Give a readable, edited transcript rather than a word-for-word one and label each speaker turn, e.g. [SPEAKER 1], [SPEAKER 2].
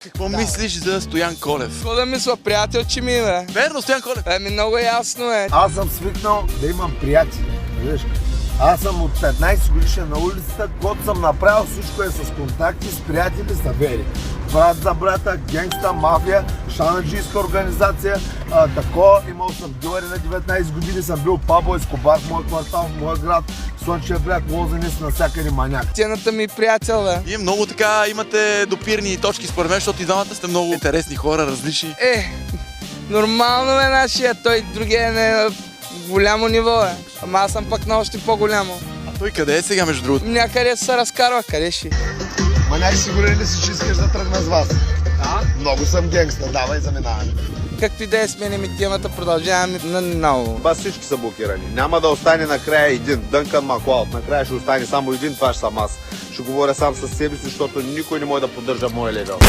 [SPEAKER 1] Какво мислиш за Стоян Колев?
[SPEAKER 2] Какво да мисля, приятел, че ми е?
[SPEAKER 1] Верно, Стоян Колев.
[SPEAKER 2] Много ясно е.
[SPEAKER 3] Аз съм свикнал да имам приятели. Виж, аз съм от 15 годишен на улицата, когато съм направил всичко е с контакти, с приятели, с авери. Брат за брата, генгста, мафия, шанаджийска организация, такова. Имал съм дилъри на 19 години, съм бил Пабло Ескобар в моя квартал, в моя град, Слънчев бряг, Лозенец, навсякъде маняк.
[SPEAKER 2] Тяната ми приятел, бе.
[SPEAKER 1] И много така имате допирни точки според мен, защото и двамата сте много интересни хора, различни.
[SPEAKER 2] Нормално е нашия, той другия е на голямо ниво, е. Ама аз съм пък на още по-голямо.
[SPEAKER 1] А той къде е сега, между другото?
[SPEAKER 2] Някъде се разкарва, къде ще?
[SPEAKER 3] Маняк, сигурен ли си, че искаш да тръгна с вас? Много съм генгста, давай заминаваме.
[SPEAKER 2] Както и да е, сменим и темата, продължаваме на ново.
[SPEAKER 4] Бас всички са блокирани. Няма да остане накрая един. Дънкан Маклауд. Накрая ще остане само един, това ще съм аз. Ще говоря сам със себе си, защото никой не може да поддържа моя левел.